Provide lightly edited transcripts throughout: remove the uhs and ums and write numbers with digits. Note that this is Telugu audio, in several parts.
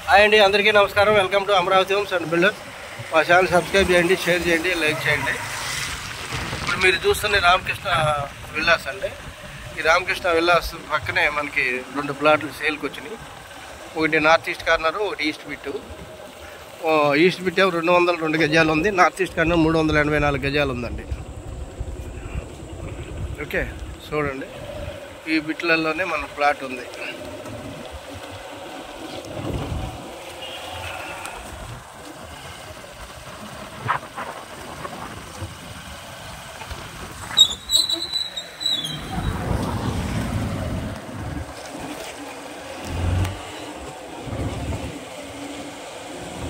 హాయ్ అండి, అందరికీ నమస్కారం. Welcome to Amaravati homes and builders. మా ఛానల్ సబ్స్క్రైబ్ చేయండి, షేర్ చేయండి, లైక్ చేయండి. ఇప్పుడు మీరు చూస్తున్న రామకృష్ణ విల్లాస్ అండి. ఈ రామకృష్ణ విల్లాస్ పక్కనే మనకి 2 ప్లాట్లు సేల్కి వచ్చినాయి. ఒకటి నార్త్ ఈస్ట్ కార్నరు, ఒకటి ఈస్ట్ బిట్. ఈస్ట్ బిట్ 202 గజాలు ఉంది, నార్త్ ఈస్ట్ కార్నర్ 384 గజాలు ఉందండి. ఓకే, చూడండి, ఈ బిట్లలోనే మన ప్లాట్ ఉంది.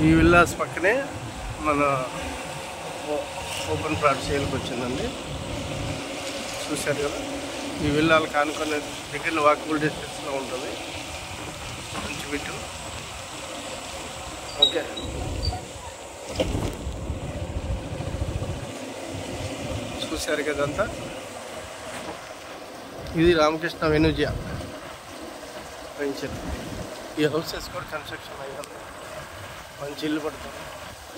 ఈ విల్లాస్ పక్కనే మన ఓపెన్ ప్లాట్ సేల్కి వచ్చిందండి. చూశారు కదా, ఈ విల్లాలు కానుకొని దగ్గర వాకబుల్ డిస్టెన్స్లో ఉంటుంది. మంచి బిట్టు. ఓకే, చూశారు కదంతా. ఇది రామకృష్ణ వెనుజియా వెంచర్. ఈ హౌసెస్ కూడా కన్స్ట్రక్షన్ అయ్యింది, మంచి ఇల్లు పడుతుంది.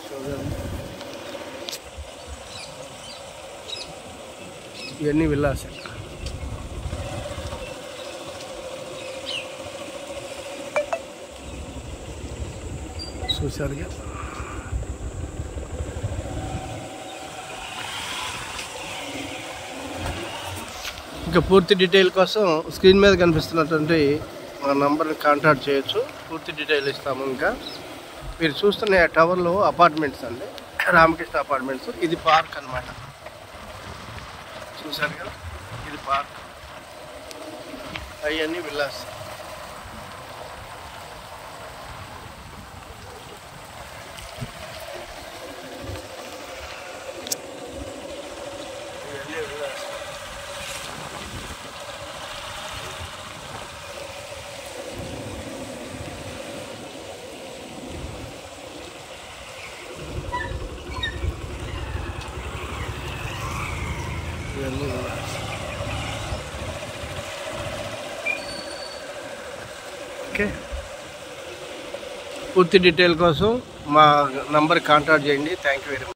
చూడండి, ఇవన్నీ విల్లాస్. చూసారుగా, ఇంకా పూర్తి డీటెయిల్ కోసం స్క్రీన్ మీద కనిపిస్తున్నటువంటి మా నంబర్ని కాంటాక్ట్ చేయొచ్చు. పూర్తి డీటెయిల్ ఇస్తాము. ఇంకా మీరు చూస్తున్న టవర్లో అపార్ట్మెంట్స్ అండి, రామకృష్ణ అపార్ట్మెంట్స్. ఇది పార్క్ అన్నమాట. చూసారు కదా, ఇది పార్క్. అవన్నీ విల్లాస్. ఓకే, పూర్తి డీటెయిల్ కోసం మా నంబర్ కాంటాక్ట్ చేయండి. Thank you very much.